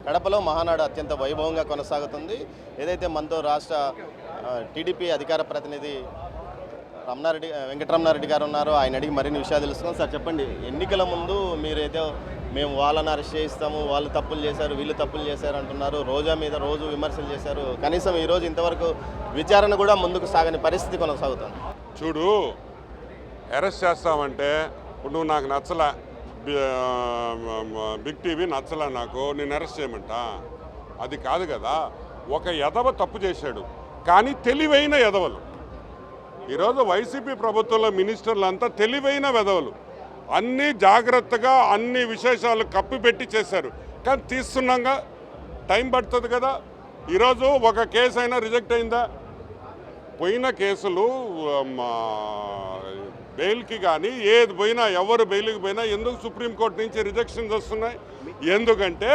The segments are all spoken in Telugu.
కడపలో మహానాడు అత్యంత వైభవంగా కొనసాగుతుంది. ఏదైతే మనతో రాష్ట్ర టీడీపీ అధికార ప్రతినిధి వెంకటరమణారెడ్డి గారు ఉన్నారో ఆయన అడిగి మరిన్ని విషయాలు తెలుసుకున్నాం. సార్ చెప్పండి, ఎన్నికల ముందు మీరైతే మేము వాళ్ళని అరెస్ట్ చేయిస్తాము, వాళ్ళు తప్పులు చేశారు, వీళ్ళు తప్పులు చేశారు అంటున్నారు. రోజా మీద రోజు విమర్శలు చేశారు. కనీసం ఈరోజు ఇంతవరకు విచారణ కూడా ముందుకు సాగని పరిస్థితి కొనసాగుతుంది. చూడు, అరెస్ట్ చేస్తామంటే ఇప్పుడు నువ్వు నాకు నచ్చలా, బిగ్ టీవీ నచ్చలా, నాకు నేను అరెస్ట్ చేయమంట, అది కాదు కదా. ఒక ఎదవ తప్పు చేశాడు, కానీ తెలివైన ఎదవలు. ఈరోజు వైసీపీ ప్రభుత్వంలో మినిస్టర్లు అంతా తెలివైన వెధవలు, అన్నీ జాగ్రత్తగా అన్ని విశేషాలు కప్పిపెట్టి చేశారు. కానీ తీస్తున్నాగా టైం పడుతుంది కదా. ఈరోజు ఒక కేసు అయినా రిజెక్ట్ అయిందా? పోయిన కేసులు బెయిల్కి కానీ ఏది పోయినా, ఎవరు బెయిల్కి పోయినా ఎందుకు సుప్రీంకోర్టు నుంచి రిజెక్షన్స్ వస్తున్నాయి? ఎందుకంటే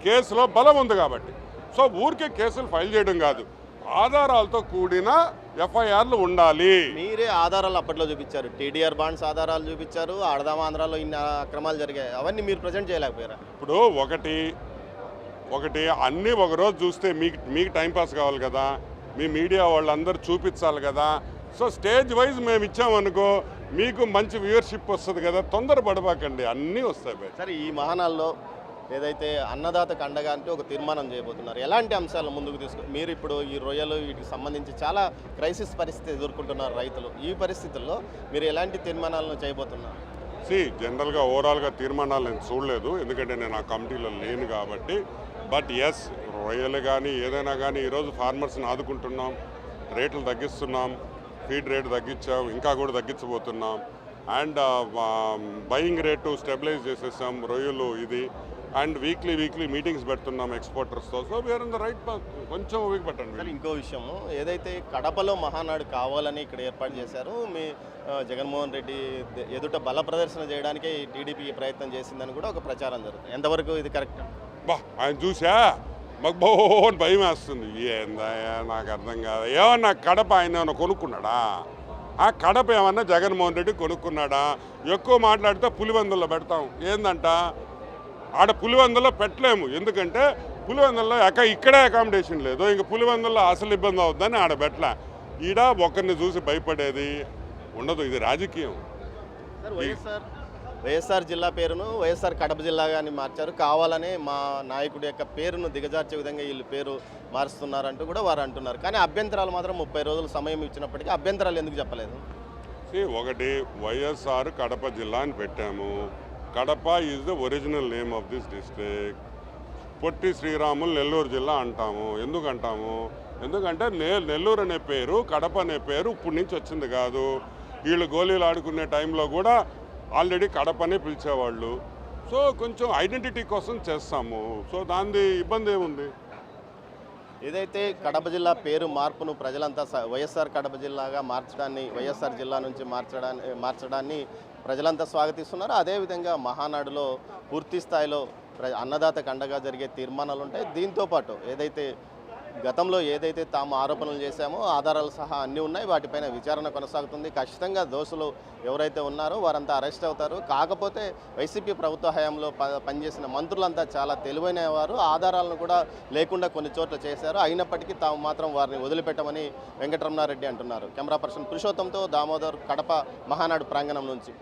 కేసులో బలం ఉంది కాబట్టి. సో ఊరికే కేసులు ఫైల్ చేయడం కాదు, ఆధారాలతో కూడిన ఎఫ్ఐఆర్లు ఉండాలి. మీరే ఆధారాలు అప్పట్లో చూపించారు, టీడీఆర్ బాండ్స్ ఆధారాలు చూపించారు, ఆడదామాంధ్రాలో ఇన్ని అక్రమాలు జరిగాయి, అవన్నీ మీరు ప్రజెంట్ చేయలేకపోయారా? ఇప్పుడు ఒకటి అన్నీ ఒకరోజు చూస్తే మీకు టైంపాస్ కావాలి కదా, మీ మీడియా వాళ్ళందరూ చూపించాలి కదా. సో స్టేజ్ వైజ్ మేము ఇచ్చామనుకో మీకు మంచి వ్యూవర్షిప్ వస్తుంది కదా. తొందరపడబాకండి, అన్నీ వస్తాయి. సరే, ఈ మహానాల్లో ఏదైతే అన్నదాతకు అండగా అంటే ఒక తీర్మానం చేయబోతున్నారు, ఎలాంటి అంశాలు ముందుకు మీరు ఇప్పుడు ఈ రొయ్యలు వీటికి సంబంధించి చాలా క్రైసిస్ పరిస్థితి ఎదుర్కొంటున్నారు రైతులు. ఈ పరిస్థితుల్లో మీరు ఎలాంటి తీర్మానాలను చేయబోతున్నారు? జనరల్గా ఓవరాల్గా తీర్మానాలు నేను చూడలేదు, ఎందుకంటే నేను ఆ కమిటీలో లేను కాబట్టి. బట్ ఎస్, రొయ్యలు కానీ ఏదైనా కానీ ఈరోజు ఫార్మర్స్ని ఆదుకుంటున్నాం, రేట్లు తగ్గిస్తున్నాం, ఫీడ్ రేటు తగ్గించాం, ఇంకా కూడా తగ్గించబోతున్నాం. అండ్ బయింగ్ రేటు స్టెబిలైజ్ చేసేసాం రొయ్యలు ఇది. అండ్ వీక్లీ మీటింగ్స్ పెడుతున్నాం ఎక్స్పోర్టర్స్తో. So we're in the right path. కొంచెం వీక్ పెట్టండి. ఇంకో విషయము, ఏదైతే కడపలో మహానాడు కావాలని ఇక్కడ ఏర్పాటు చేశారు, మీ జగన్మోహన్ రెడ్డి ఎదుట బల ప్రదర్శన చేయడానికి టీడీపీ ప్రయత్నం చేసిందని కూడా ఒక ప్రచారం జరుగుతుంది. ఎంతవరకు ఇది కరెక్ట్? ఆయన చూసా మాకు బోన్ భయం వేస్తుంది. ఏందా నాకు అర్థం కాదు. ఏమన్నా కడప ఆయన ఏమన్నా కొనుక్కున్నాడా? ఆ కడప ఏమన్నా జగన్మోహన్ రెడ్డి కొనుక్కున్నాడా? ఎక్కువ మాట్లాడితే పులివెందుల్లో పెడతాం. ఏందంట, ఆడ పులివెందుల్లో పెట్టలేము, ఎందుకంటే పులివెందుల్లో ఇక్కడే అకామిడేషన్ లేదు. ఇంక పులివెందుల్లో అసలు ఇబ్బంది అవుతుందని ఆడ పెట్టలే. ఈడ ఒకరిని చూసి భయపడేది ఉండదు. ఇది రాజకీయం. వైఎస్ఆర్ జిల్లా పేరును వైఎస్ఆర్ కడప జిల్లాగాని మార్చారు, కావాలనే మా నాయకుడి యొక్క పేరును దిగజార్చే విధంగా వీళ్ళు పేరు మారుస్తున్నారంటూ కూడా వారు అంటున్నారు. కానీ అభ్యంతరాలు మాత్రం 30 రోజులు సమయం ఇచ్చినప్పటికీ అభ్యంతరాలు ఎందుకు చెప్పలేదు? ఒకటి, వైఎస్ఆర్ కడప జిల్లా అని పెట్టాము. Kadapa is the original name of this district. Potti Sriramulu Nellore జిల్లా అంటాము. ఎందుకు అంటాము? ఎందుకంటే నెల్లూరు అనే పేరు, కడప అనే పేరు ఇప్పటి నుంచి వచ్చింది కాదు. వీళ్ళు గోళీలు ఆడుకునే టైంలో కూడా ఆల్రెడీ కడపనే పిలిచేవాళ్ళు. సో కొంచెం ఐడెంటిటీ కోసం చేస్తాము. సో దాని ఇబ్బంది ఏముంది? ఏదైతే కడప జిల్లా పేరు మార్పును ప్రజలంతా వైఎస్ఆర్ కడప జిల్లాగా మార్చడాన్ని, వైఎస్ఆర్ జిల్లా నుంచి మార్చడాన్ని ప్రజలంతా స్వాగతిస్తున్నారు. అదేవిధంగా మహానాడులో పూర్తి స్థాయిలో అన్నదాతకు అండగా జరిగే తీర్మానాలు ఉంటాయి. దీంతోపాటు గతంలో ఏదైతే తాము ఆరోపణలు చేశామో ఆధారాలు సహా అన్నీ ఉన్నాయి, వాటిపైన విచారణ కొనసాగుతుంది. ఖచ్చితంగా దోషులు ఎవరైతే ఉన్నారో వారంతా అరెస్ట్ అవుతారు. కాకపోతే వైసీపీ ప్రభుత్వ హయాంలో పనిచేసిన మంత్రులంతా చాలా తెలివైన వారు, ఆధారాలను కూడా లేకుండా కొన్ని చోట్ల చేశారు. అయినప్పటికీ తాము మాత్రం వారిని వదిలిపెట్టమని వెంకటరమణారెడ్డి అంటున్నారు. కెమెరా పర్సన్ పురుషోత్తంతో దామోదర్, కడప మహానాడు ప్రాంగణం నుంచి.